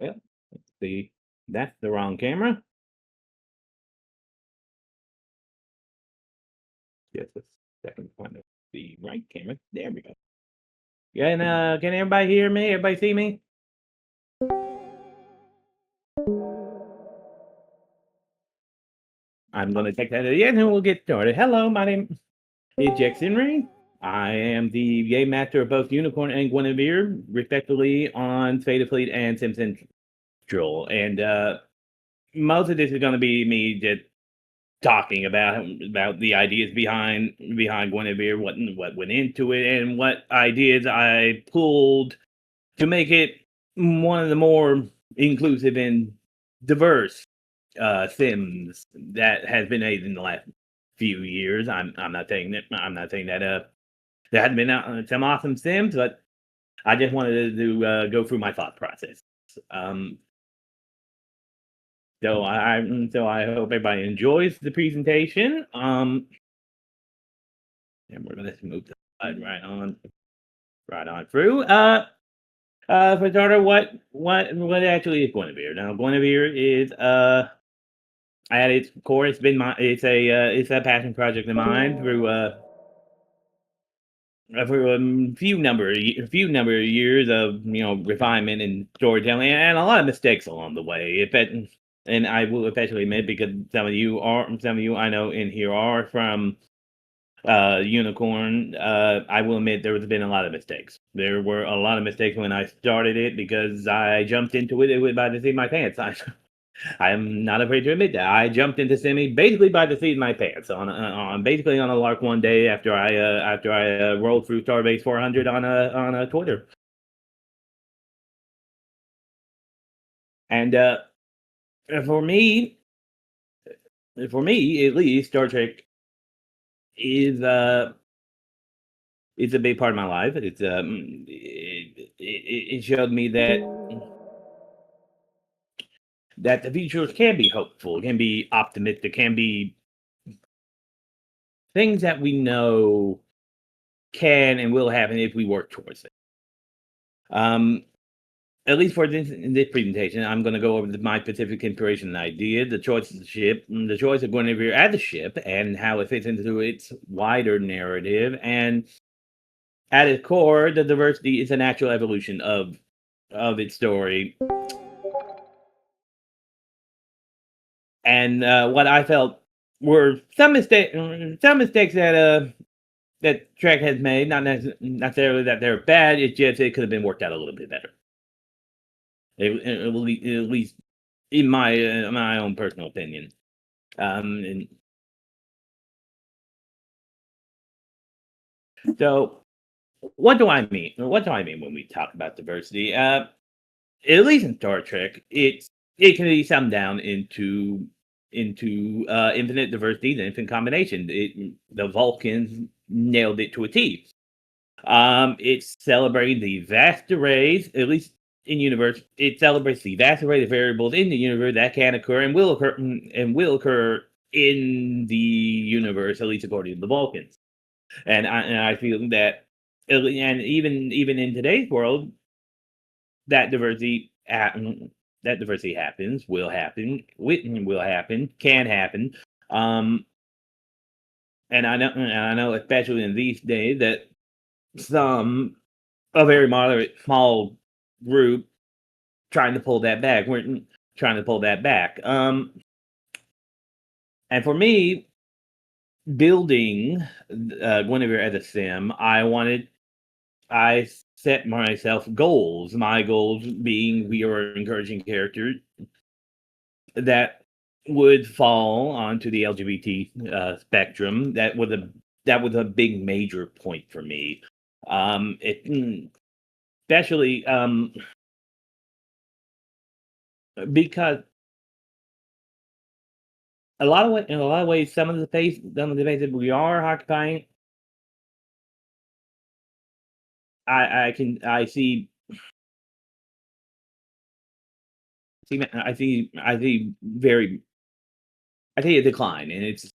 Well, let's see. That's the wrong camera. Just a second to find the right camera. There we go. Can everybody hear me? Everybody see me? I'm gonna take that again and we'll get started. Hello, my name is jeksenri. I am the game master of both Unicorn and Guinevere, respectively, on Fate of Fleet and Sim Central. And most of this is gonna be me just talking about the ideas behind Guinevere, what went into it, and what ideas I pulled to make it one of the more inclusive and diverse Sims that has been made in the last few years. I'm not saying that there hadn't been some awesome Sims, but I just wanted to go through my thought process. Um, so I hope everybody enjoys the presentation. And we're gonna move the slide right on through. For starter, what actually is Guinevere? Now, Guinevere is at its core, it's a passion project of mine through a few number of years of refinement and storytelling and a lot of mistakes along the way. And I will especially admit, because some of you I know in here are from Unicorn. I will admit there has been a lot of mistakes. There were a lot of mistakes when I started it because I jumped into it by the seat of my pants. I'm not afraid to admit that I jumped into Simi basically by the seat of my pants basically on a lark one day after I rolled through Starbase 400 on a Twitter. And for me, at least, Star Trek is it's a big part of my life. It showed me that the future can be hopeful, can be optimistic, can be things that we know can and will happen if we work towards it. At least for this presentation, I'm going to go over my specific inspiration and idea, the choice of the ship, the choice of Guinevere as the ship, and how it fits into its wider narrative. And at its core, the diversity is a natural evolution of its story. And what I felt were some mistakes that Trek has made. Not necessarily that they're bad. It's just it could have been worked out a little bit better. At least in my own personal opinion. And so, what do I mean? What do I mean when we talk about diversity? At least in Star Trek, it can be summed down into infinite diversity and infinite combination. The Vulcans nailed it to a T. It's celebrating the vast arrays, at least in universe. It celebrates the vast array of variables in the universe that can occur and will occur in the universe, at least according to the Vulcans. And I feel that, and even in today's world, that diversity happens, will happen, can happen. Um, and I know, especially in these days, that some a very moderate small group trying to pull that back. We're trying to pull that back. And for me, building Guinevere as a sim, I set myself goals. My goals being we are encouraging characters that would fall onto the LGBT spectrum. That was a big major point for me. Especially because in a lot of ways, some of the space that we are occupying, I see a decline, and it's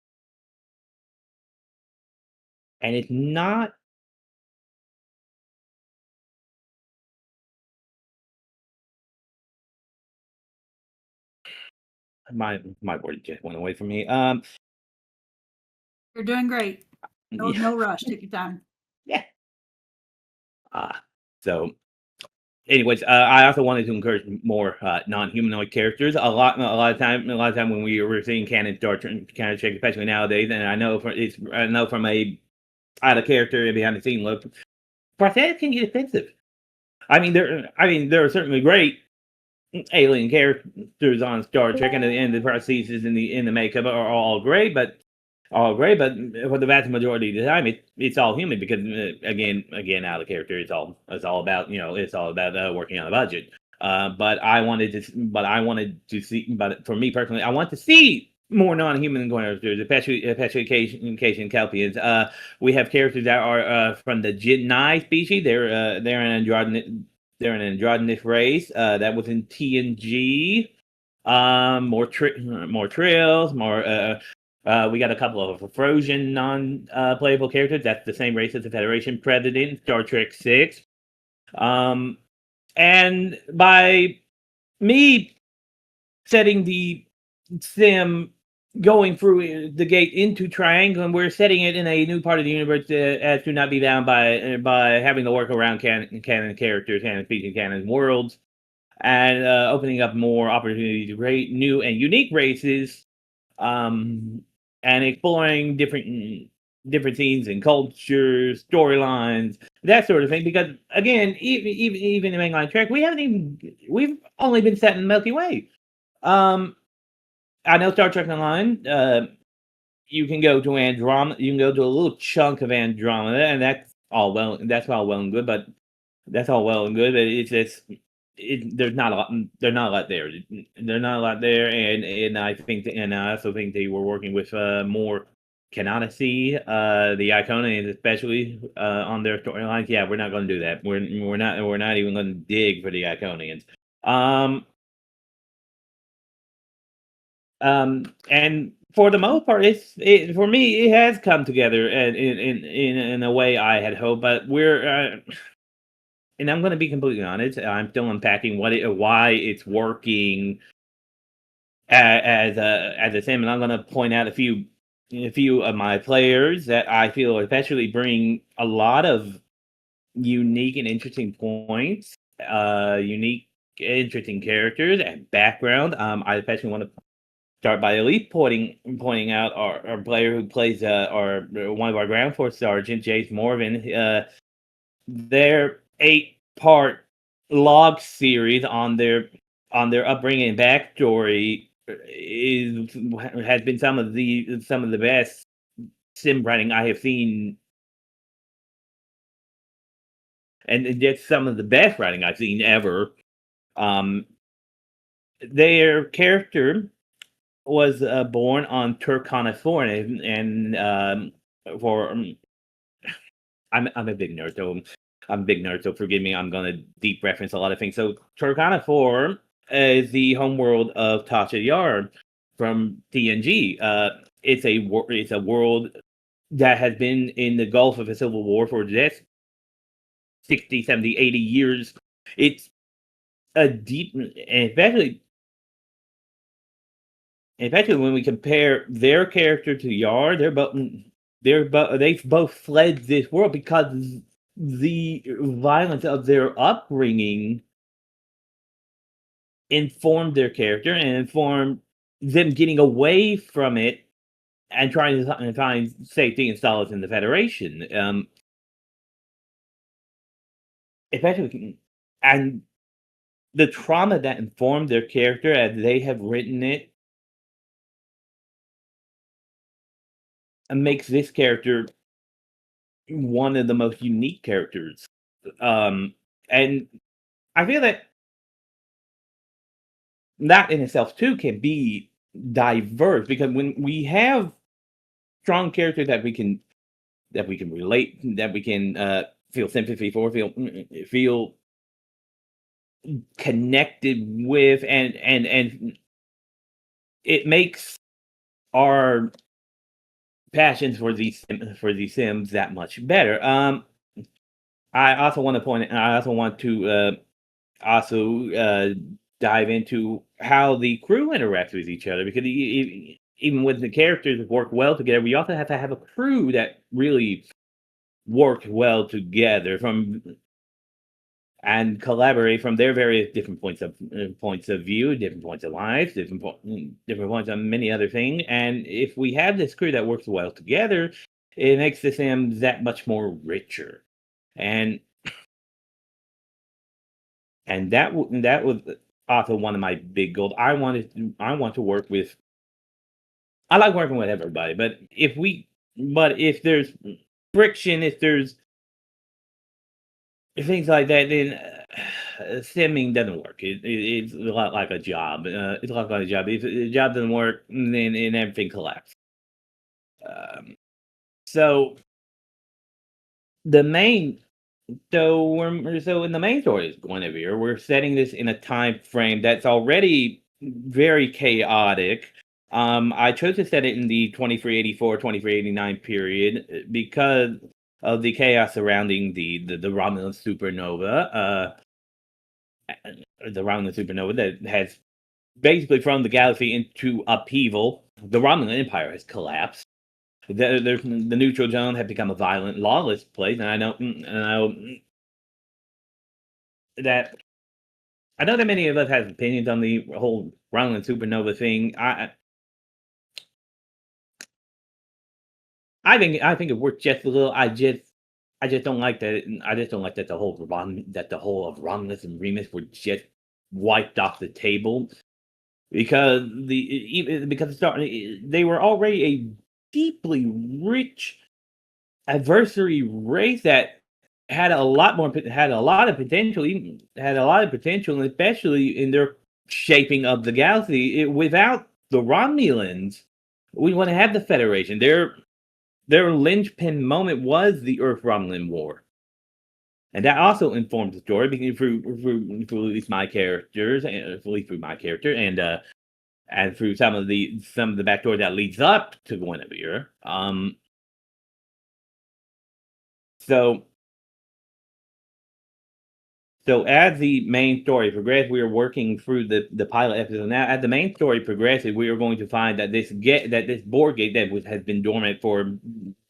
not My word just went away from me. You're doing great. No, Yeah, no rush. Take your time. yeah. Uh, so anyways, I also wanted to encourage more non-humanoid characters. A lot of time when we're seeing canon Star Trek, canon Trek, especially nowadays, and I know from a out of character and behind the scene look, prosthetics can get expensive. I mean, there are certainly great alien characters on Star Trek, and the prostheses in the makeup are all great. But for the vast majority of the time, it's all human because again, out of character, it's all about it's all about working on a budget. But I wanted to see, but for me personally, I want to see more non-human characters, especially Cajun Kelpians. We have characters that are from the Jedi species. They're an androgynous race that was in TNG. More trails, more. We got a couple of Frosian non-playable characters. That's the same race as the Federation President in Star Trek Six. Um, and by me setting the sim going through the gate into Triangle, and we're setting it in a new part of the universe as to not be bound by having to work around canon characters, canon species, canon worlds, and opening up more opportunities to create new and unique races, um, and exploring different scenes and cultures, storylines, that sort of thing. Because again, even in mainline Trek, we've only been set in the Milky Way. Um, I know Star Trek Online. You can go to Andromeda. You can go to a little chunk of Andromeda, and That's all well and good, but that's all well and good. But it's just there's not a lot. There's not a lot there. There's not a lot there, and I also think they were working with more canonicity, the Iconians especially on their storylines. Yeah, we're not going to do that. We're not even going to dig for the Iconians. Um, and for the most part, for me, it has come together in a way I had hoped. But and I'm going to be completely honest. I'm still unpacking why it's working as a sim, and I'm going to point out a few of my players that I feel especially bring a lot of unique and interesting points, unique, interesting characters and background. I especially want to start by at least pointing out our player who plays our one of our ground force sergeant, Jace Morvan. Their 8-part log series on their upbringing and backstory is has been some of the best sim writing I have seen, and just some of the best writing I've seen ever. Um, their character was born on Turkana 4, for I'm a big nerd, so forgive me. I'm gonna deep reference a lot of things. So Turkana 4 is the homeworld of Tasha Yar from TNG. It's a world that has been in the gulf of a civil war for the last 60, 70, 80 years. It's a deep, and especially when we compare their character to Yar, they've both fled this world because the violence of their upbringing informed their character and informed them getting away from it and trying to find safety and solace in the Federation. Especially, and the trauma that informed their character as they have written it makes this character one of the most unique characters. And I feel that that in itself too can be diverse because when we have strong characters that we can relate, that we can feel sympathy for, feel connected with, and it makes our passions for these sims that much better. I also want to also dive into how the crew interacts with each other, because even with the characters that work well together, we also have to have a crew that really work well together from and collaborate from their various different points of view, different points of life, different points on many other things. And if we have this crew that works well together, it makes the sim that much more richer. And that was also one of my big goals. I want to work with. I like working with everybody, but if there's friction, if there's things like that, then simming doesn't work. It's a lot like a job. It's a lot like a job. If the job doesn't work, then everything collapses. Um, so the main so in the main story is Guinevere, we're setting this in a time frame that's already very chaotic. I chose to set it in the 2384, 2389 period because of the chaos surrounding the Romulan supernova. The Romulan supernova that has basically thrown the galaxy into upheaval. The Romulan Empire has collapsed. The neutral zone had become a violent, lawless place, and that I know that many of us have opinions on the whole Romulan supernova thing. I think it worked just a little. I just don't like that. I just don't like that the whole of Romulus and Remus were just wiped off the table. Because they were already a deeply rich adversary race that had a lot of potential, even had a lot of potential, and especially in their shaping of the galaxy. Without the Romulans, we wouldn't have the Federation. Their linchpin moment was the Earth Romulan War. And that also informs the story because through at least my characters, and at least through my character, and through some of the backstory that leads up to Guinevere. So so as the main story progressed, we are working through the pilot episode. Now, as the main story progresses, we are going to find that this board gate has been dormant for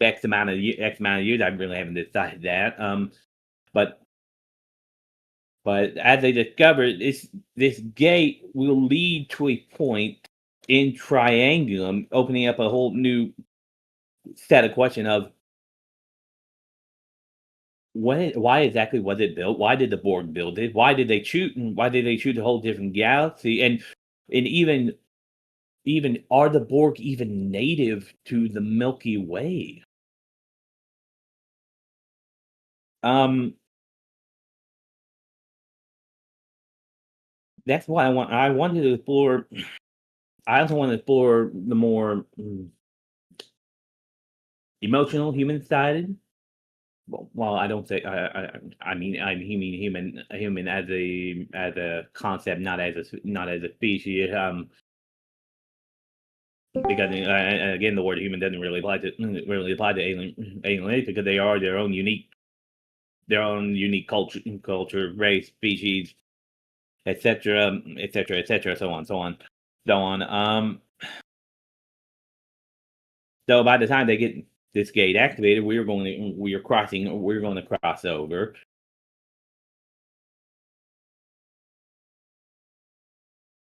X amount of years. I really haven't decided that. But as they discover this gate will lead to a point in Triangulum, opening up a whole new set of question of why exactly was it built? Why did the Borg build it? Why did they choose a whole different galaxy? And even are the Borg even native to the Milky Way? Um, that's why I wanted to explore. I also want to explore the more emotional, human sided. Well, I don't say I mean human as a concept, not as a species. Because again, the word human doesn't really apply to alien race because they are their own unique culture, race, species, etc., etc., etc., so on, so on, so on. So by the time they get this gate activated, we're going to cross over,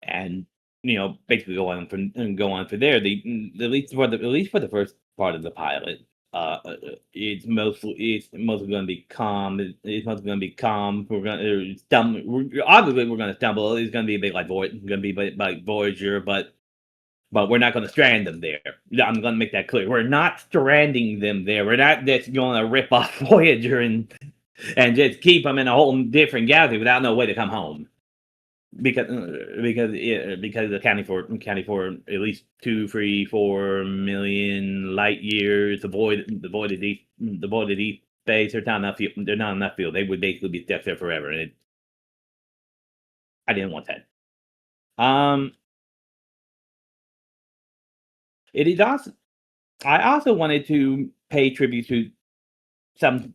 and basically go on for there. At least for the first part of the pilot, it's mostly going to be calm. It's mostly going to be calm. We're going to stumble. Obviously, we're going to stumble. It's going to be a bit like going to be like Voyager, but we're not going to strand them there. I'm going to make that clear. We're not stranding them there. We're not just going to rip off Voyager and just keep them in a whole different galaxy without no way to come home. Because accounting for at least 2, 3, 4 million light years, the void of deep space. They're not enough fuel. They would basically be stuck there forever, and I didn't want that. It is also I also wanted to pay tribute some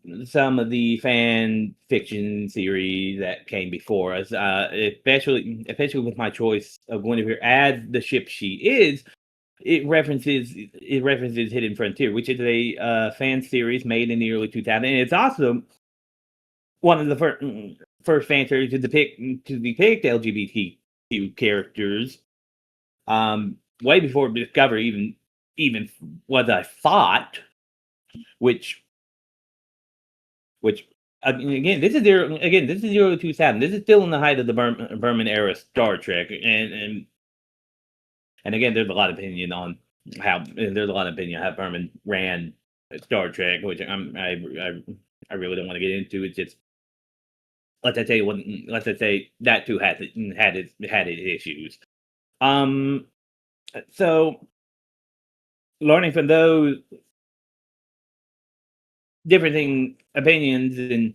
of the fan fiction series that came before us, especially with my choice of Guinevere as the ship she is. It references Hidden Frontier, which is a fan series made in the early 2000s, and it's also one of the first fan series to depict LGBTQ characters. Way before Discovery even was a thought, which again, this is the early 2000s. This is still in the height of the Berman era Star Trek, and again, there's a lot of opinion on how Berman ran Star Trek, which I really don't want to get into. It's just let's just say that too had its issues. So learning from those different opinions and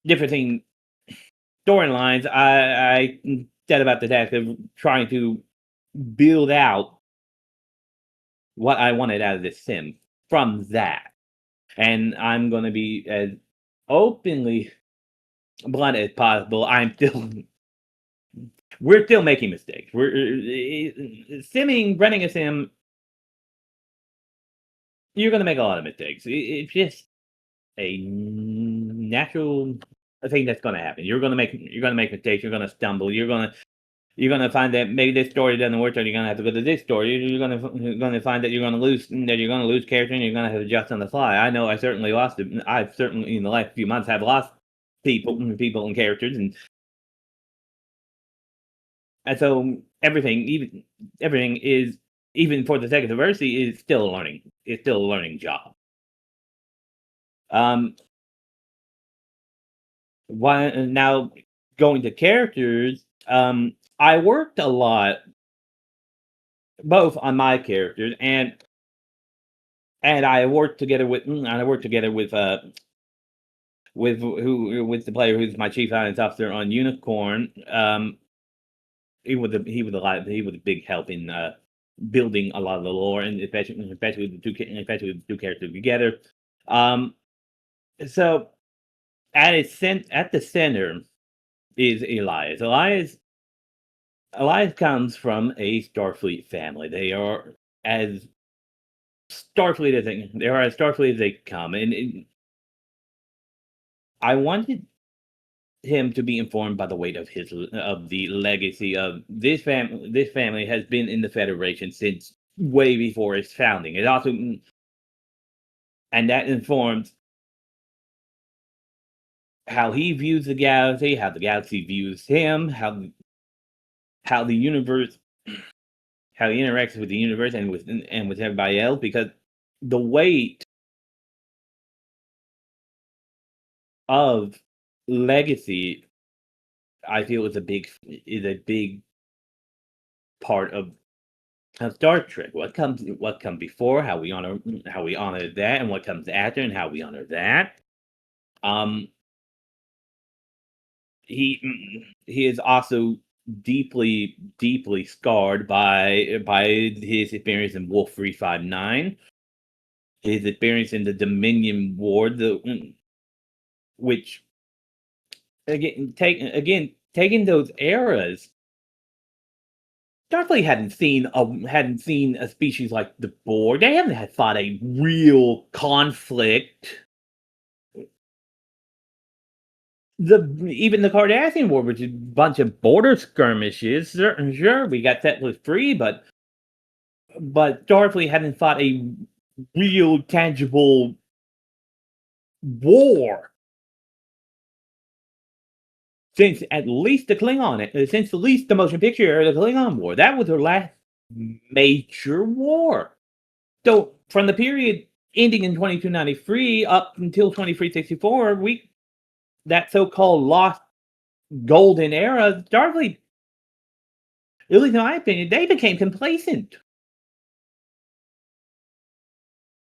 different storylines, I set about the task of trying to build out what I wanted out of this sim from that. And I'm going to be as openly blunt as possible. We're still making mistakes. Running a sim, you're going to make a lot of mistakes. It's just a natural thing that's going to happen. You're going to make mistakes. You're going to stumble. You're going to find that maybe this story doesn't work, and you're going to have to go to this story. You're going to find that you're going to lose character, and you're going to have to adjust on the fly. I know I certainly lost it. I've certainly in the last few months have lost people and characters, and so everything is, even for the second diversity, is still a learning. It's still a learning job. Now going to characters, I worked a lot both on my characters and I worked together with with the player who's my chief science officer on Unicorn. He was a big help in building a lot of the lore, and especially with the two characters together. So at the center is Elias. Elias comes from a Starfleet family. They are as Starfleet as they come, and I wanted him to be informed by the weight of the legacy of this family. This family has been in the Federation since way before its founding. It also, and that informs how he views the galaxy, how the galaxy views him, how the universe, how he interacts with the universe and with everybody else. Because the weight of legacy, I feel, is a big part of Star Trek. What comes before, how we honor that, and what comes after, and how we honor that. He is also deeply scarred by his experience in Wolf 359, his experience in the Dominion War, which taking those eras. Starfleet hadn't seen a species like the Borg. They haven't had fought a real conflict. Even the Cardassian War, which is a bunch of border skirmishes. Sure, we got settlers free, but Starfleet hadn't fought a real tangible war since at least the motion picture era, the Klingon War. That was their last major war. So from the period ending in 2293 up until 2364, that so-called lost golden era, Starfleet, at least in my opinion, they became complacent.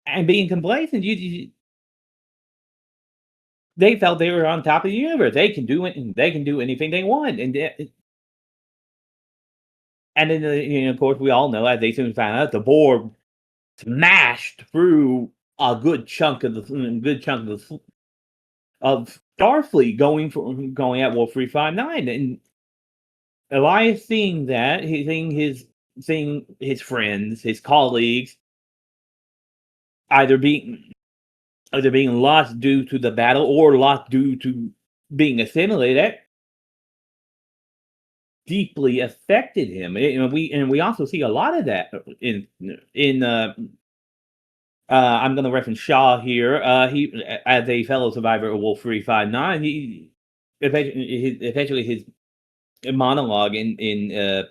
And being complacent, they felt they were on top of the universe. They can do anything they want, and then of course we all know, as they soon found out, the Borg smashed through a good chunk of of Starfleet going at Wolf 359, and Elias seeing that, seeing his friends, his colleagues either being lost due to the battle or lost due to being assimilated, that deeply affected him. We also see a lot of that in I'm going to reference Shaw here. He, as a fellow survivor of Wolf 359, he eventually his monologue in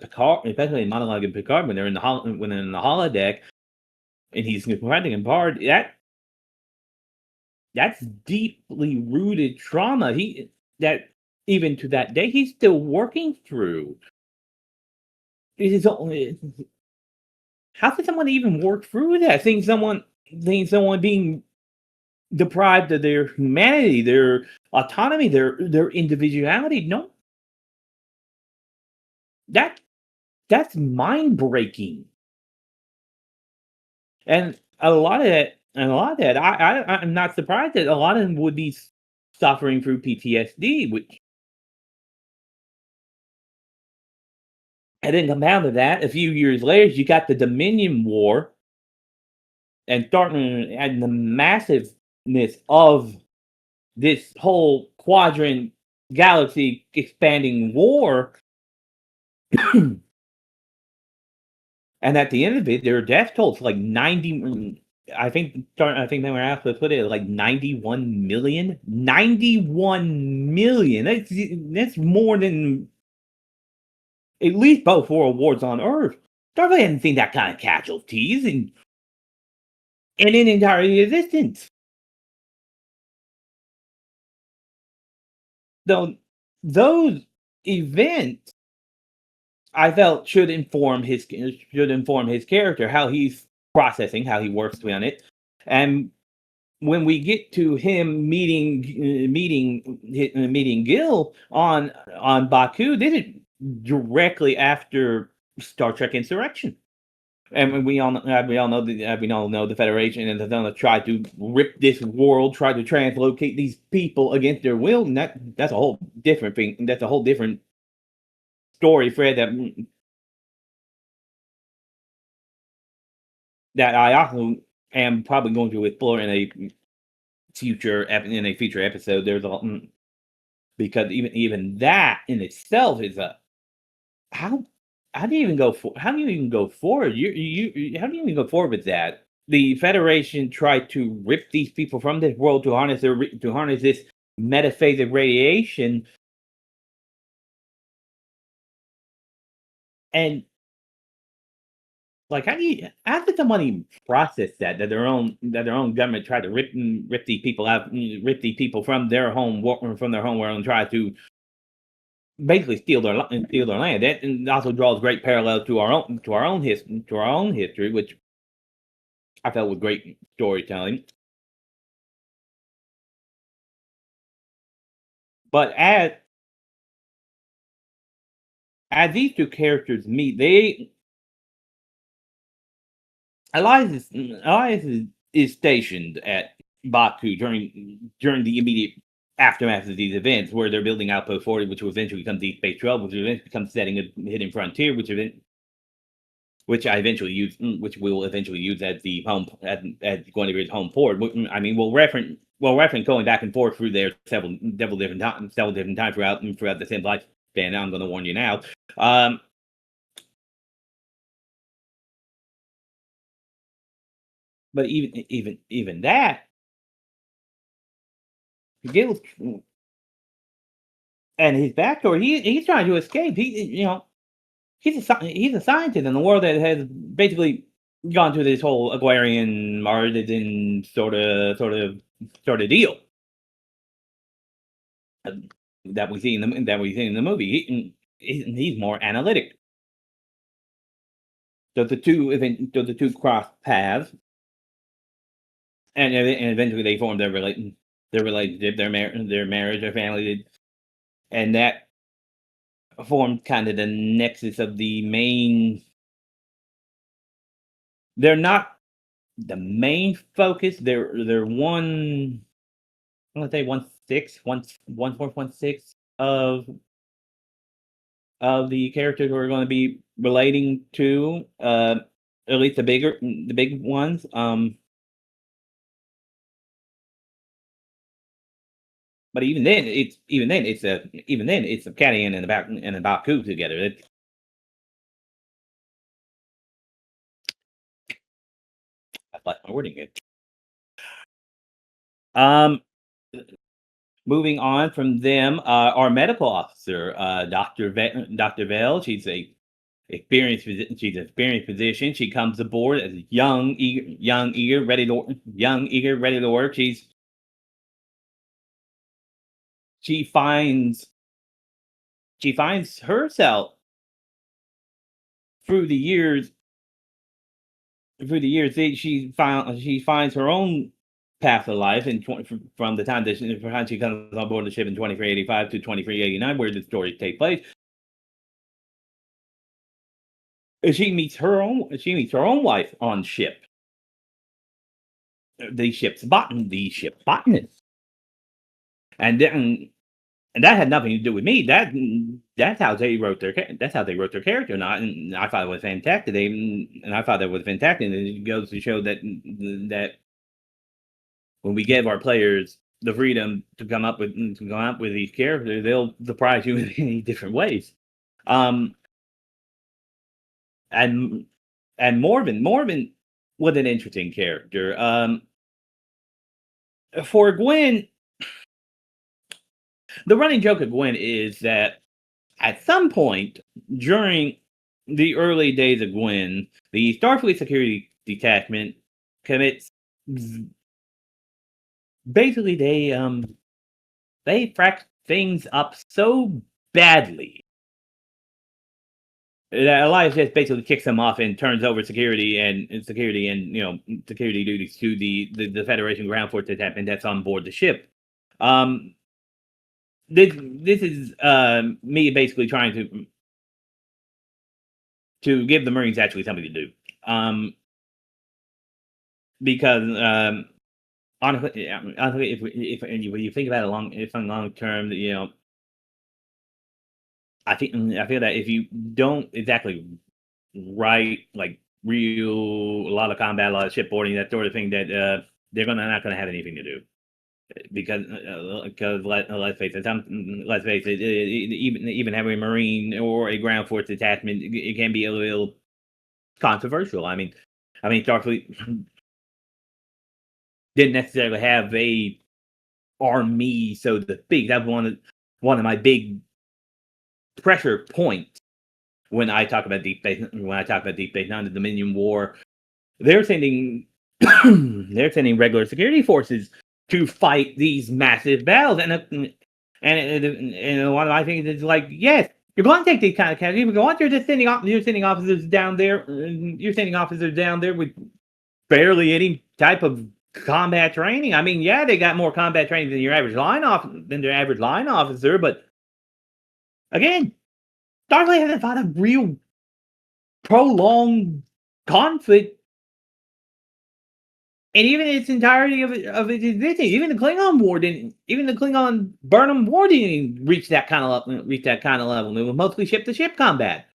Picard, especially in monologue in Picard when they're in the holodeck and he's confronting Picard, that's deeply rooted trauma. That even to that day he's still working through. It is only, how could someone even work through that? Seeing someone being deprived of their humanity, their autonomy, their individuality. No, that's mind breaking. And I'm not surprised that a lot of them would be suffering through PTSD, which, and then compound to that, a few years later, you got the Dominion War, and starting and the massiveness of this whole quadrant galaxy expanding war. And at the end of it, their death toll is like 90. I think they were asked to put it at like 91 million. 91 million. That's more than at least both world wars on Earth. Starfleet hadn't seen that kind of casualties in an entire existence. Though those events, I felt, should inform his character, how he's processing, how he works on it, and when we get to him meeting Gil on Baku, this is directly after Star Trek Insurrection, and we all know the Federation and they're gonna try to rip this world, try to translocate these people against their will, and that's a whole different thing. That's a whole different story thread that I also am probably going to explore in a future episode. There's because even that in itself is a how do you even go forward? How do you even go forward with that? The Federation tried to rip these people from this world to harness this metaphasic radiation, and like how did somebody process that their own government tried to rip these people out, rip these people from their home world and try to basically steal their land. That also draws great parallels to our own history, which I felt was great storytelling. But as these two characters meet, Elias is stationed at Baku during the immediate aftermath of these events, where they're building Outpost 40, which will eventually become Deep Space 12, which will eventually become setting a hidden frontier, which we'll eventually use as the home as Guinevere's home port. I mean, we'll reference going back and forth through there several different times throughout the same lifespan. I'm going to warn you now. But even that, Gil and his backstory, he's trying to escape. He's a scientist in the world that has basically gone through this whole Aquarian Martian sort of deal that we see in the movie. He's more analytic. So the two cross paths, and eventually they form their relationship, their marriage, their family, and that formed kind of the nexus of the main. They're not the main focus, they're one, I want to say 1/6 of the characters we're going to be relating to, at least the big ones. But even then it's a Cadian and a Baku together. I like my wording it. Um, Moving on from them, our medical officer, Dr. Vale. She's an experienced physician. She comes aboard as a young, eager, ready to work. She finds she finds herself through the years she finds her own path of life from the time from the time she comes on board the ship in 2385 to 2389, where the stories take place. She meets her own wife on ship. The ship botanist, and then and that had nothing to do with me. That's how they wrote their character. And I thought it was fantastic. And I thought that was fantastic. And it goes to show that when we give our players the freedom to come up with these characters, they'll surprise you in many different ways. Um, and Morven was an interesting character. For Gwen, the running joke of Gwen is that at some point during the early days of Gwen, the Starfleet Security Detachment commits. Basically, they frack things up so badly that Elias just basically kicks them off and turns over security and security duties to the Federation ground force detachment that's on board the ship. Um, this is me basically trying to give the Marines actually something to do. Because honestly, if you think about it long term, I feel that if you don't exactly write like real a lot of combat, a lot of shipboarding, that sort of thing, that they're not gonna have anything to do because let's face it, even having a Marine or a ground force detachment, it can be a little controversial. Starfleet didn't necessarily have a army, so to speak. That's one of my big pressure points when I talk about Deep Space. When I talk about Deep Space Nine, the Dominion War, they're sending they're sending regular security forces to fight these massive battles, and one of my things is like, yes, you're going to take these kind of casualties. But go on, you're sending officers down there. You're sending officers down there with barely any type of combat training. I mean, yeah, they got more combat training than their average line officer, but again, Starfleet hasn't fought a real prolonged conflict and even its entirety of its existence. Even the Klingon Burnham War didn't reach that kind of level. It was mostly ship to ship combat.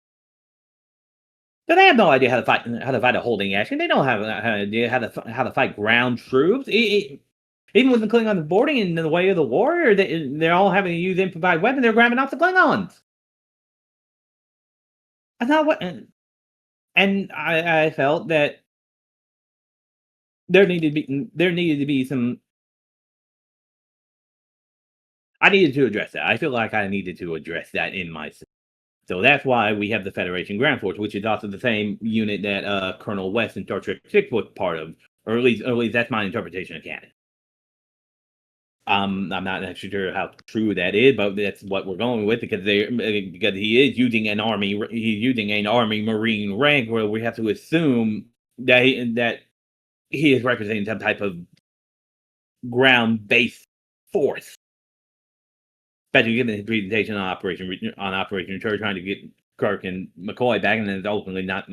So they have no idea how to fight a holding action. They don't have an idea how to fight ground troops. Even with the Klingons boarding in the way of the warrior, they're all having to use improvised weapons. They're grabbing off the Klingons. That's not what. And I felt that there needed to be some. I needed to address that. I feel like I needed to address that in my. So that's why we have the Federation Ground Force, which is also the same unit that Colonel West in Star Trek 6 was part of, or at least that's my interpretation of canon. I'm not actually sure how true that is, but that's what we're going with because he is using an army Marine rank, where we have to assume that he is representing some type of ground based force. Especially given his presentation on Operation Return, trying to get Kirk and McCoy back, and then it's ultimately not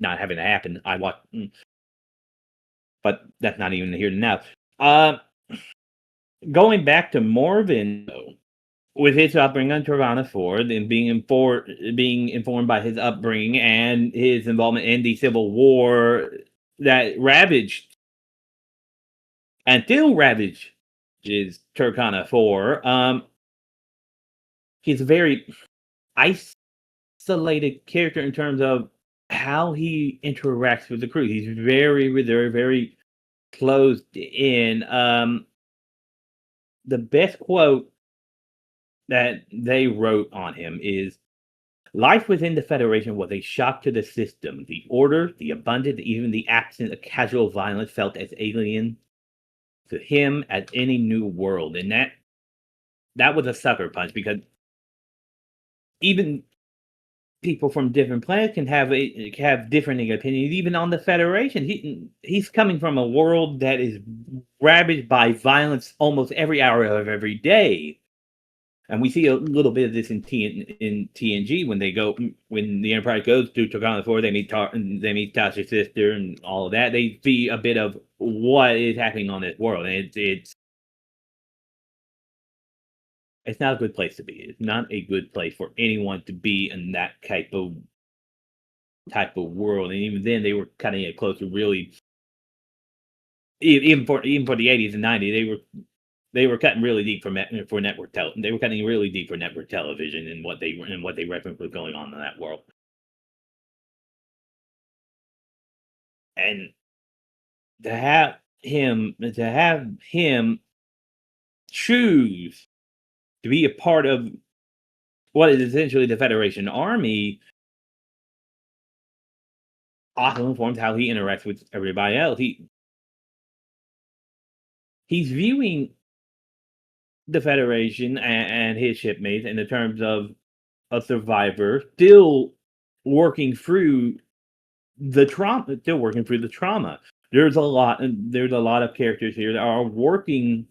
having to happen. but that's not even here now. Uh, Going back to Morven, though, with his upbringing on Tirana 4 and being informed by his upbringing and his involvement in the Civil War that ravaged and still ravages Turkana 4, he's a very isolated character in terms of how he interacts with the crew. He's very reserved, very closed in. The best quote that they wrote on him is, "Life within the Federation was a shock to the system. The order, the abundance, even the absence of casual violence felt as alien to him as any new world." And that was a sucker punch, because even people from different planets can have different opinions, even on the Federation. He's coming from a world that is ravaged by violence almost every hour of every day. And we see a little bit of this in TNG when the Enterprise goes to Turkana 4, they meet Tasha's sister and all of that. They see a bit of what is happening on this world, and it's not a good place to be. It's not a good place for anyone to be in that type of world. And even then, they were cutting it close to really, even for the 80s and 90s, they were cutting really deep for network television. They were cutting really deep for network television and what they referenced was going on in that world. And to have him choose to be a part of what is essentially the Federation Army also informs how he interacts with everybody else. He's viewing the Federation and his shipmates in the terms of a survivor still working through the trauma. There's a lot of characters here that are working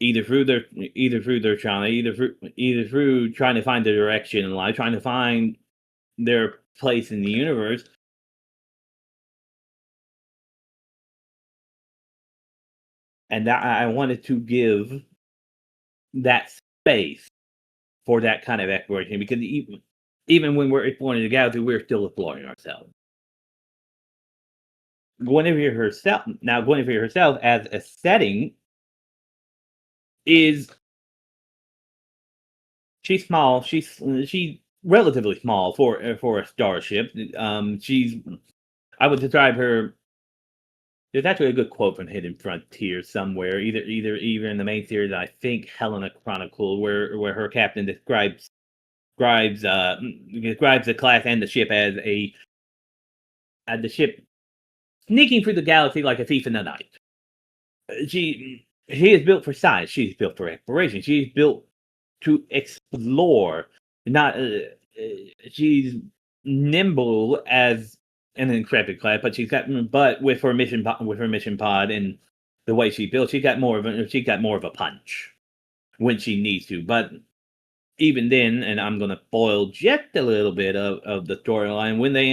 either through their trauma, either through trying to find their direction in life, trying to find their place in the universe. And that I wanted to give that space for that kind of exploration, because even when we're exploring the galaxy, we're still exploring ourselves. Guinevere herself as a setting she's small. She's relatively small for a starship. I would describe her. There's actually a good quote from Hidden Frontier somewhere, either in the main series, I think Helena Chronicle, where her captain describes the class and the ship as the ship sneaking through the galaxy like a thief in the night. She is built for science. She's built for exploration. She's built to explore. Not she's nimble as an intrepid class, but with her mission pod and the way she built, she got more of a punch when she needs to. But even then, and I'm gonna spoil just a little bit of the storyline, when they're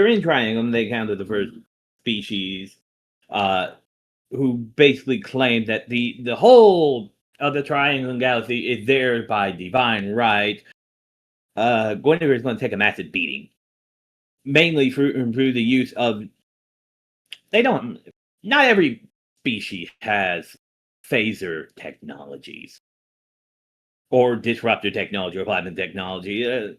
in Triangle, they encounter the first species, who basically claim that the whole of the Triangle Galaxy is theirs by divine right. Guinevere is going to take a massive beating, mainly through the use of. Not every species has phaser technologies or disruptor technology or platinum technology.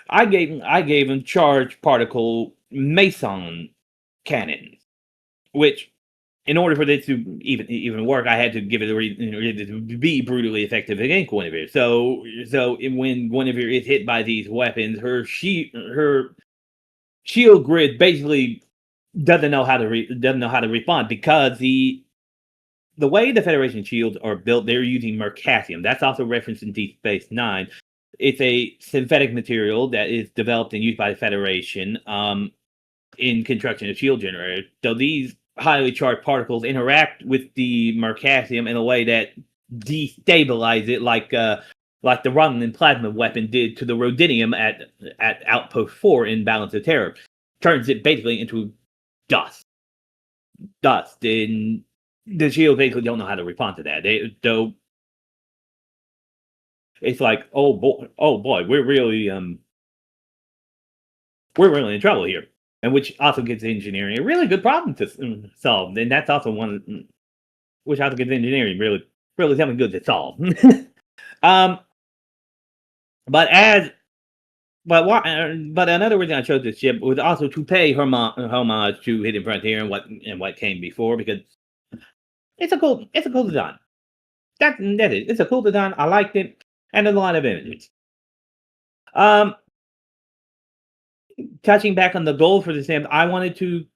I gave him charged particle meson cannons, which, in order for this to even work, I had to give it a reason to be brutally effective against Guinevere. So when Guinevere is hit by these weapons, her shield grid basically doesn't know how to respond, because the way the Federation shields are built, they're using mercasium. That's also referenced in Deep Space Nine. It's a synthetic material that is developed and used by the Federation in construction of shield generators. So these highly charged particles interact with the mercasium in a way that destabilize it, like like the Romulan plasma weapon did to the Rhodinium at Outpost 4 in Balance of Terror. Turns it basically into dust. Dust. And the Shield basically don't know how to respond to that. Though it's like, oh boy, we're really in trouble here. And which also gives engineering a really good problem to solve. And that's also one which also gives engineering really something good to solve. um, but as but another reason I chose this ship was also to pay homage to Hidden Frontier and what came before, because it's a cool design. That is, it's a cool design. I liked it, and there's a lot of images. Touching back on the goal for the sim, I wanted to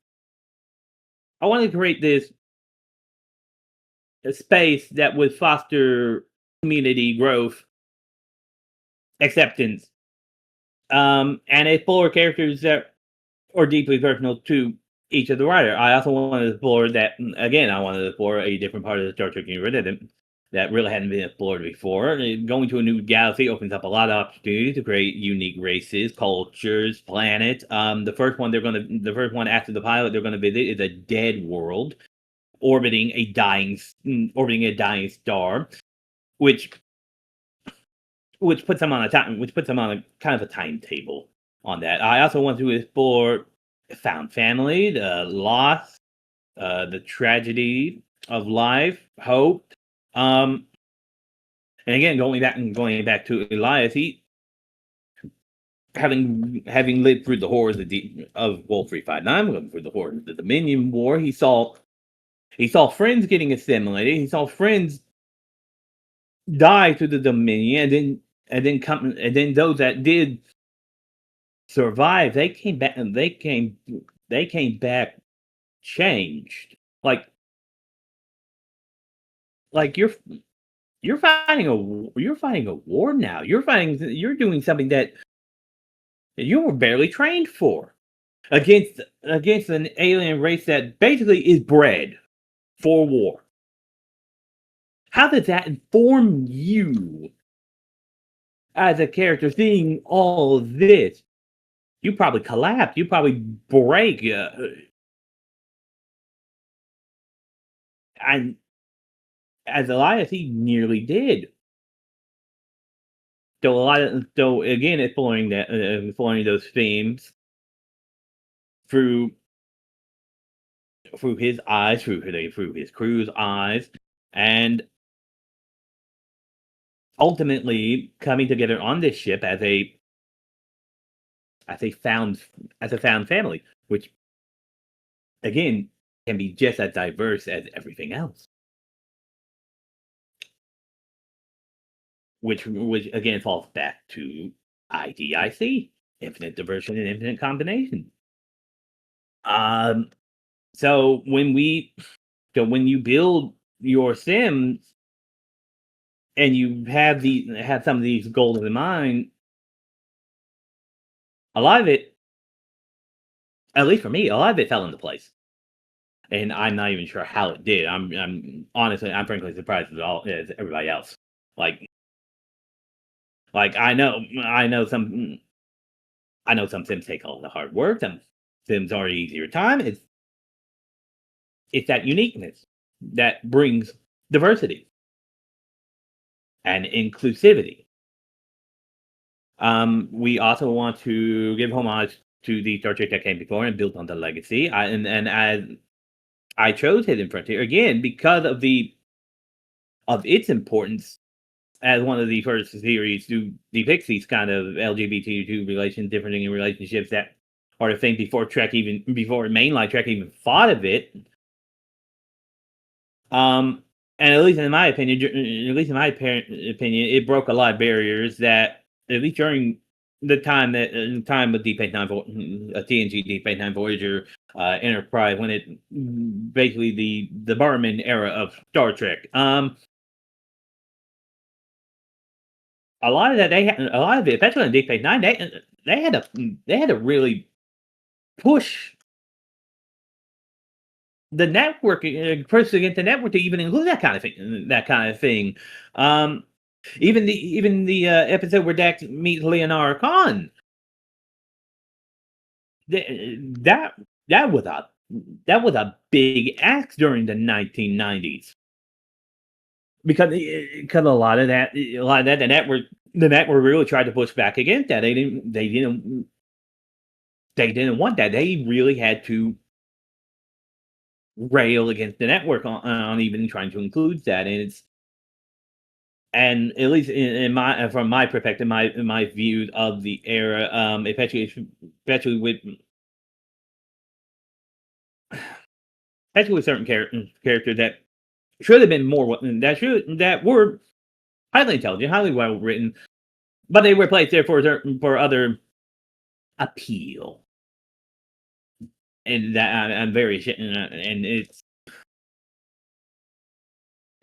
create this a space that would foster community growth, acceptance, and explore characters that are deeply personal to each of the writer. I also wanted to explore that again. I wanted to explore a different part of the Star Trek universe that really hadn't been explored before. Going to a new galaxy opens up a lot of opportunities to create unique races, cultures, planets. The first one after the pilot they're going to visit is a dead world orbiting a dying star, which puts them on a kind of a timetable on that. I also want to explore found family, the loss, the tragedy of life, hope. And again, going back to Elias, he having lived through the horrors of Wolf 359, going through the horrors of the Dominion War, he saw friends getting assimilated. He saw friends die to the Dominion, and then those that did survive, they came back and they came back changed. Like you're fighting a war now. You're doing something that you were barely trained for against an alien race that basically is bred for war. How does that inform you as a character seeing all this? You probably collapse. You probably break. And as Elias, he nearly did. So again, exploring those themes through his eyes, through his crew's eyes, and ultimately coming together on this ship as a found family, which again can be just as diverse as everything else. Which again falls back to IDIC, infinite diversity and infinite combination. So when you build your sims and you have some of these goals in mind, a lot of it, at least for me, a lot of it fell into place. And I'm not even sure how it did. I'm honestly, I'm frankly surprised as everybody else. Like I know some sims take all the hard work. Some sims are easier time. It's that uniqueness that brings diversity and inclusivity. We also want to give homage to the Star Trek that came before and built on the legacy. And as I chose Hidden Frontier again because of its importance as one of the first series to depict these kind of LGBTQ differing relationships that are the thing before mainline Trek even thought of it. And at least in my opinion, it broke a lot of barriers that at least during the time of Deep Space Nine, TNG, Deep Space Nine, Voyager, Enterprise, when it basically the Barman era of Star Trek. A lot of it, especially in Deep Space Nine, they had to really push the network, push against the network to even include that kind of thing. Even the episode where Dax meets Leonara Khan, that that was a that was a big act during the 1990s because a lot of that the network really tried to push back against that. They didn't want that. They really had to rail against the network on even trying to include that, and at least in my from my perspective, my views of the era, especially with certain characters that should have been more that were highly intelligent, highly well written, but they were placed there for other appeal, and that I'm very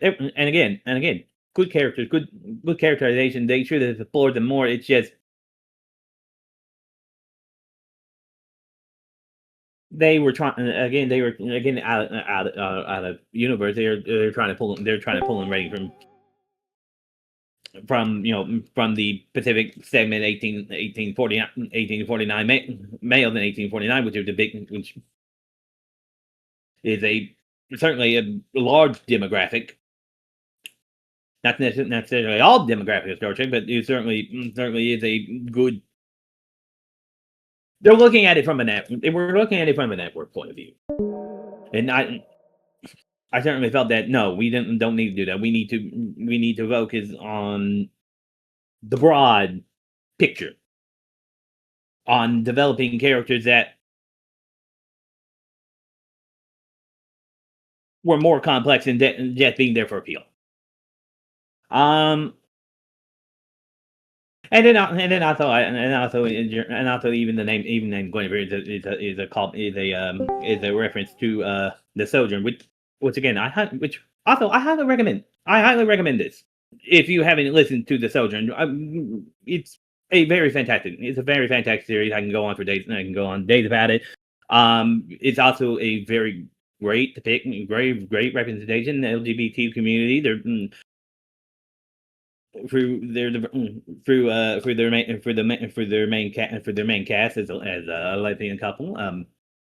and and again, good characters, good characterization. They should have explored them more. It's just they were trying again. They were again out of universe. They're trying to pull. They're trying to pull in rating from the Pacific segment 1849 males in 1849, which is the big which is a certainly a large demographic. Not necessarily all demographic of Star Trek, but it certainly is a good. They're looking at it from a net. We're looking at it from a network point of view, and I certainly felt that no, we don't need to do that. We need to focus on the broad picture, on developing characters that were more complex and just being there for appeal. Um, and also even the name Guinevere is a reference to the Sojourn, which again which also I highly recommend. I highly recommend this if you haven't listened to the Sojourn. It's a very fantastic. It's a very fantastic series. I can go on for days. I can go on days about it. It's also a very great great representation in the LGBT community. Through their main cast as a lesbian couple.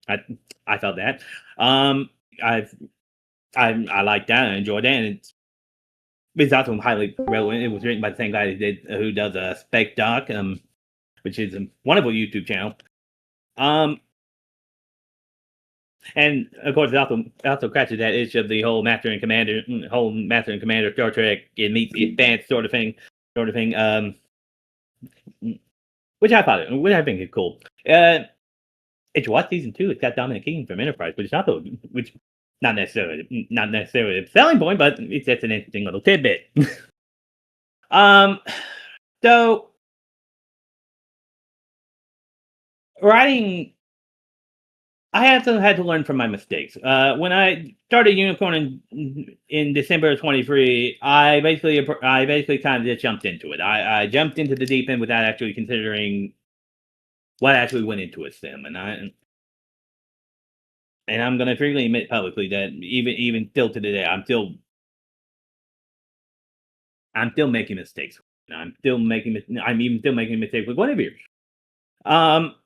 I I felt that. I I like that. I enjoyed that. And it's also highly relevant. It was written by the same guy who does Spec Doc, which is a wonderful YouTube channel. And of course, it also catches that itch of the whole Master and Commander, Star Trek, it meets the advanced sort of thing. Which I think is cool. It's what season 2. It's got Dominic King from Enterprise, which not necessarily a selling point, but it's just an interesting little tidbit. um, so writing. I had to learn from my mistakes. When I started Unicorn in December of 23, I basically kind of just jumped into it. I jumped into the deep end without actually considering what actually went into a sim, and I'm going to freely admit publicly that even still to today, I'm still making mistakes. I'm even still making mistakes with Guinevere. Um,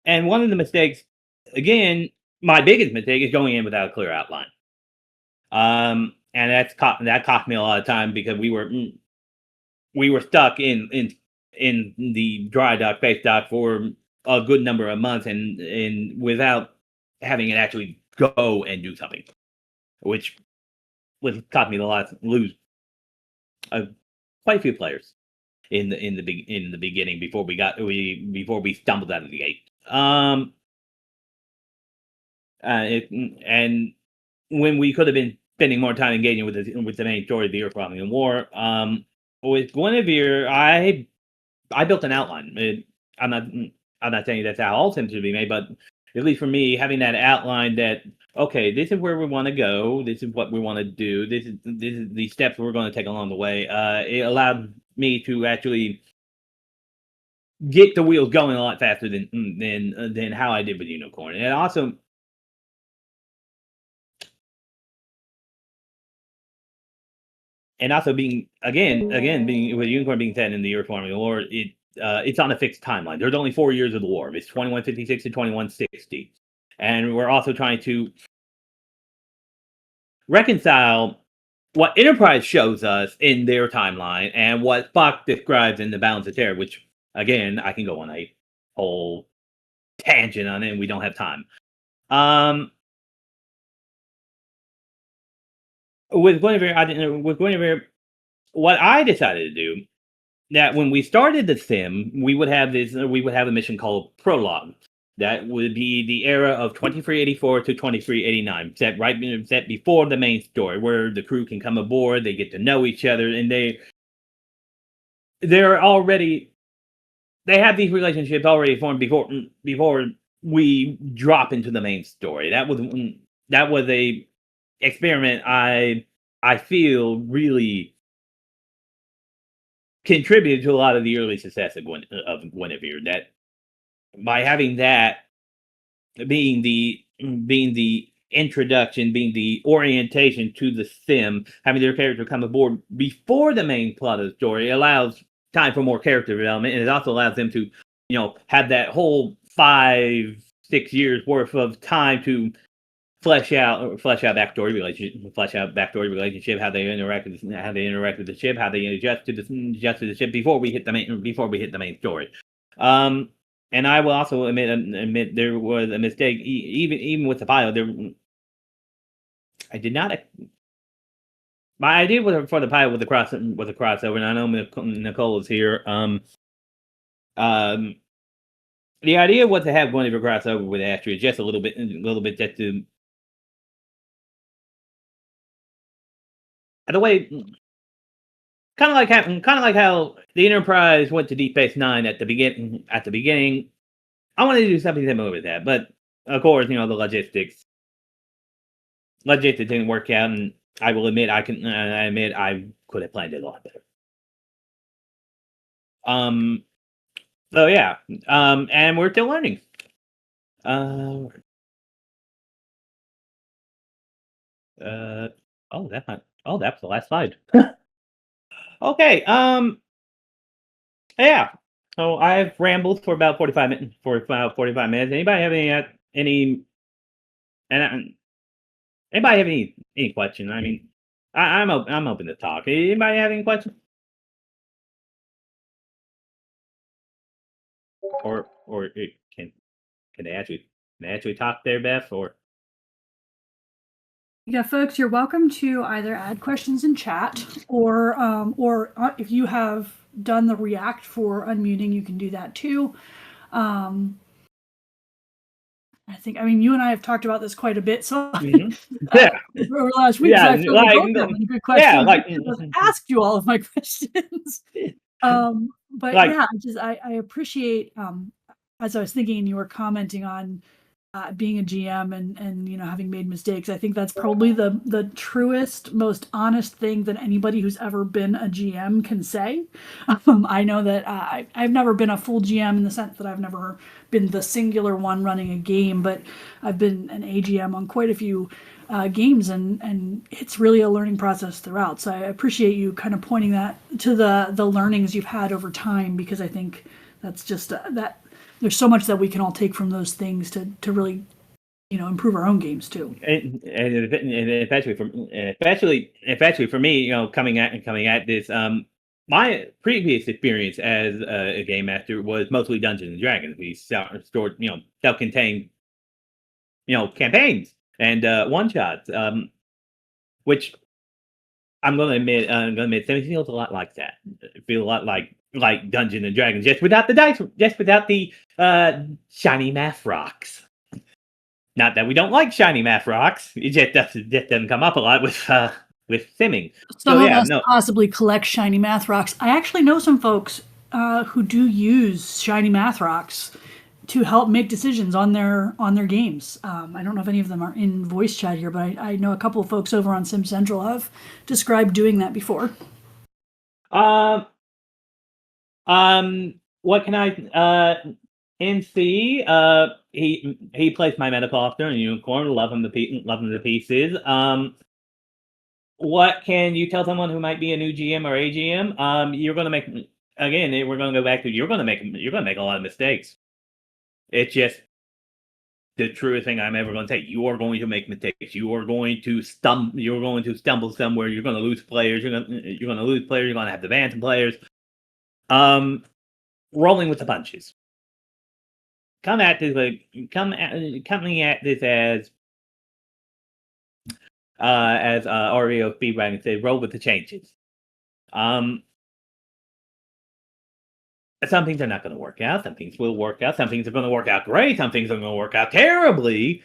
and one of the mistakes, again, my biggest mistake is going in without a clear outline. And that cost me a lot of time because we were stuck in the dry dock, space dock for a good number of months, and without having it actually go and do something, which was cost me lose quite a few players in the beginning before we stumbled out of the gate. And when we could have been spending more time engaging with the main story of the Earth Bombing and War, with Guinevere, I built an outline. I'm not saying that's how all Sims should be made, but at least for me, having that outline that okay, this is where we want to go, this is what we want to do, this is the steps we're going to take along the way. It allowed me to actually get the wheels going a lot faster than how I did with Unicorn. And also, and also being being with Unicorn being set in the year forming the war, it's on a fixed timeline. There's only 4 years of the war. It's 2156 to 2160, and we're also trying to reconcile what Enterprise shows us in their timeline and what Spock describes in the Balance of Terror, which again I can go on a whole tangent on it, and we don't have time. With Guinevere, what I decided to do, that when we started the sim, we would have a mission called Prologue. That would be the era of 2384 to 2389, set before the main story, where the crew can come aboard, they get to know each other, and they're already they have these relationships already formed before we drop into the main story. That was a experiment I feel really contributed to a lot of the early success of Guinevere. That by having that being the introduction, being the orientation to the sim, having their character come aboard before the main plot of the story allows time for more character development, and it also allows them to, have that whole 5-6 years worth of time to flesh out backstory relationship, how they interact with the ship, how they adjust to the ship before we hit the main story. And I will also admit there was a mistake, even with the pilot. I did not. My idea for the pilot was a crossover, and I know Nicole is here. The idea was to have Guinevere crossover with Astrid, just a little bit, just to the way, kind of like how the Enterprise went to Deep Space Nine at the beginning. I wanted to do something similar with that, but of course, the logistics didn't work out, and I will admit I could have planned it a lot better. So yeah, and we're still learning. That's the last slide. Okay. Yeah. So I've rambled for about 45 minutes. Anybody have any questions? I mean, I'm open to talk. Anybody have any questions? Or can they actually talk there, Beth? Or Yeah, folks, you're welcome to either add questions in chat, or if you have done the react for unmuting, you can do that too. I mean, you and I have talked about this quite a bit, so yeah, over the last week, I feel like both have many good questions. Yeah, asked you all of my questions. But yeah, I appreciate, as I was thinking and you were commenting on being a GM and having made mistakes. I think that's probably the truest, most honest thing that anybody who's ever been a GM can say. I know that I've never been a full GM in the sense that I've never been the singular one running a game, but I've been an AGM on quite a few games, and it's really a learning process throughout. So I appreciate you kind of pointing that to the learnings you've had over time, because I think that's just that there's so much that we can all take from those things to really, improve our own games too. And especially for me, coming at this, my previous experience as a game master was mostly Dungeons and Dragons. We stored, self-contained, campaigns and one shots, which I'm going to admit, it feels a lot like that. It feels a lot like Dungeons and Dragons, just without the dice, just without the shiny math rocks. Not that we don't like shiny math rocks; it just doesn't come up a lot with simming. Some of us possibly collect shiny math rocks. I actually know some folks who do use shiny math rocks to help make decisions on their games. I don't know if any of them are in voice chat here, but I know a couple of folks over on Sim Central have described doing that before. What can I NC? He plays my medical officer in Unicorn. Love him to pieces. what can you tell someone who might be a new GM or AGM? You're going to make, again, we're going to go back to, you're going to make a lot of mistakes. It's just the truest thing I'm ever going to say. You are going to make mistakes. You are going to stumble. You're going to stumble somewhere. You're going to lose players. You're going to lose players. You're going to have to ban some players. Rolling with the punches. Coming at this as REO Speedwagon said, roll with the changes. Some things are not going to work out. Some things will work out. Some things are going to work out great. Some things are going to work out terribly.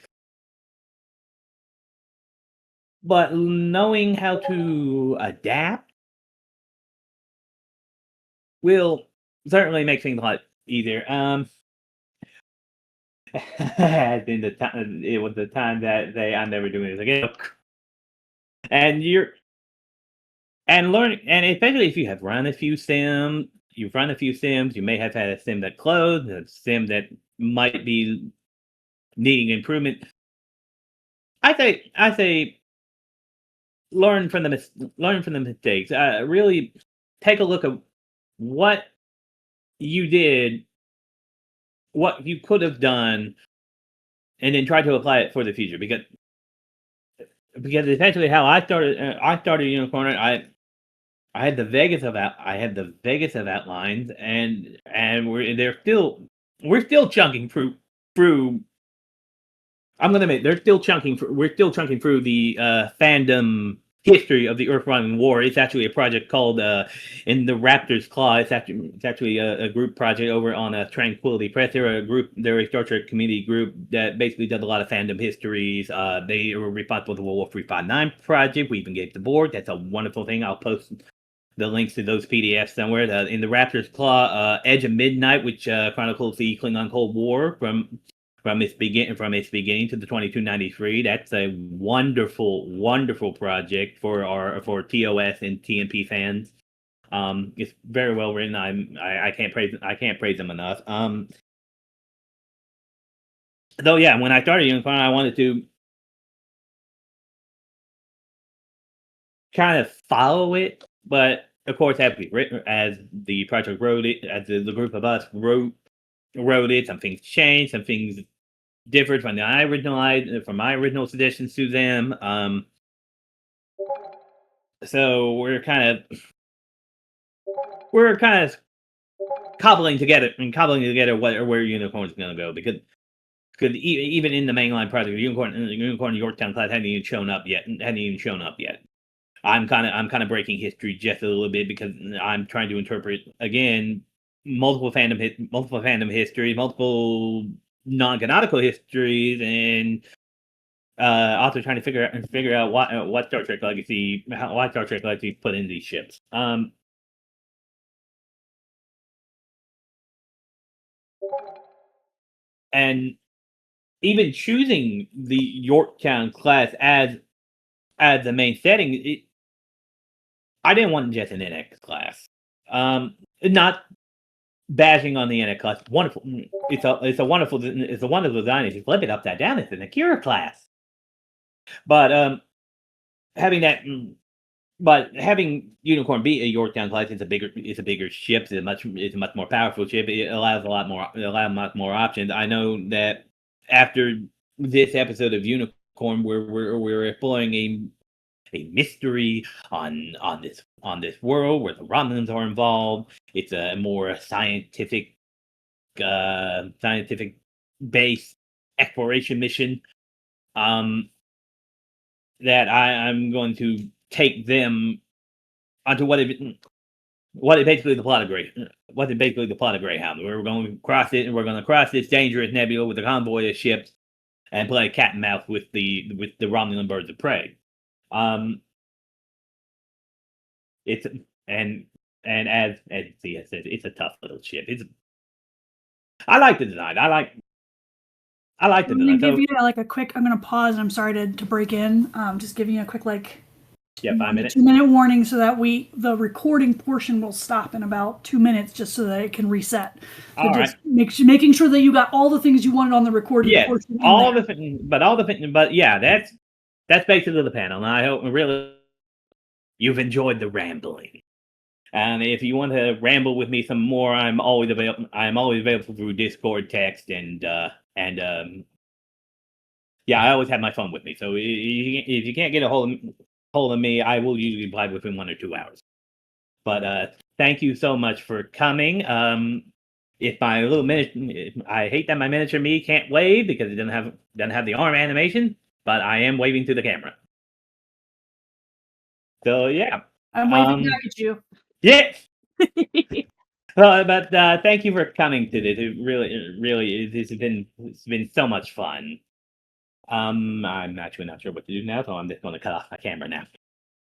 But knowing how to adapt will certainly make things a lot easier. Has been the time. It was the time that I'm never doing this again. And learning, and especially if you have run a few sims, you may have had a sim that closed, a sim that might be needing improvement. I say learn from the mistakes. Really take a look at what you did, what you could have done, and then try to apply it for the future. Because essentially, how I started Unicorn. I had the Vegas of outlines, and we're still chunking through. I'm gonna admit we're still chunking through the fandom history of the Earth Rising War. It's actually a project called In the Raptor's Claw. It's actually a group project over on Tranquility Press. They're a Star Trek community group that basically does a lot of fandom histories. They were responsible for the World War 359 project. We even gave the board. That's a wonderful thing. I'll post the links to those PDFs somewhere. In the Raptor's Claw, Edge of Midnight, which chronicles the Klingon Cold War from its beginning to the 2293. That's a wonderful project for TOS and TNP fans. It's very well written. I can't praise them enough. Though yeah, when I started Unicorn, I wanted to kind of follow it, but of course, as the project wrote it, as the group of us wrote it, some things changed, some things differed from my original suggestions to them. So we're kind of cobbling together where Unicorn's going to go, because even in the mainline project, Unicorn Yorktown class hadn't even shown up yet. I'm kind of breaking history just a little bit, because I'm trying to interpret again multiple fandom histories, multiple non-canonical histories, and also trying to figure out what Star Trek Legacy put in these ships. And even choosing the Yorktown class as the main setting, I didn't want just an NX class. Not bashing on the NX class. Wonderful. It's a wonderful design. If you flip it upside down, it's an Akira class. But having Unicorn be a Yorktown class, it's a bigger ship. It's a much more powerful ship. It allows a lot more options. I know that after this episode of Unicorn, we're exploring a mystery on this world where the Romulans are involved. It's a more scientific based exploration mission. That I'm going to take them onto what is basically the plot of Greyhound. We're going to cross it, and we're going to cross this dangerous nebula with a convoy of ships and play cat and mouse with the Romulan birds of prey. It's and as Zia said, it's a tough little ship. I like the design. I like the design. I'm going to give you a quick. I'm going to pause. And I'm sorry to break in. Just giving you a quick 5 minutes. 2-minute warning, so that the recording portion will stop in about 2 minutes, just so that it can reset. So all just right. Making sure that you got all the things you wanted on the recording portion. But yeah, that's basically the panel. And I hope really you've enjoyed the rambling. And if you want to ramble with me some more, I'm always available. I'm always available through Discord, text, and yeah, I always have my phone with me. So if you can't get a hold of me, I will usually reply within 1 or 2 hours. But thank you so much for coming. If my little miniature, I hate that my miniature me can't wave because it doesn't have the arm animation, but I am waving to the camera. So yeah, I'm waving back at you. Yeah. But thank you for coming to this. It really, it's been so much fun. I'm actually not sure what to do now, so I'm just going to cut off my camera now.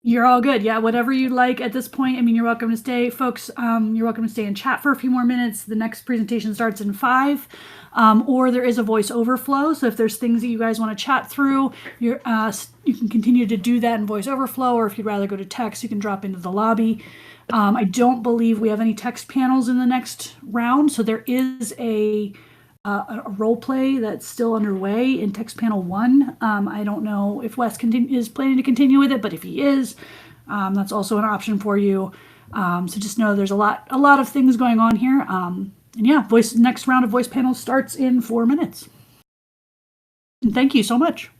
You're all good. Yeah, whatever you'd like at this point. I mean, you're welcome to stay, folks. You're welcome to stay and chat for a few more minutes. The next presentation starts in 5, or there is a voice overflow. So if there's things that you guys want to chat through, you can continue to do that in voice overflow, or if you'd rather go to text, you can drop into the lobby. I don't believe we have any text panels in the next round, so there is a role play that's still underway in text panel 1. I don't know if Wes is planning to continue with it, but if he is, that's also an option for you. So just know there's a lot of things going on here. And yeah, next round of voice panels starts in 4 minutes. And thank you so much.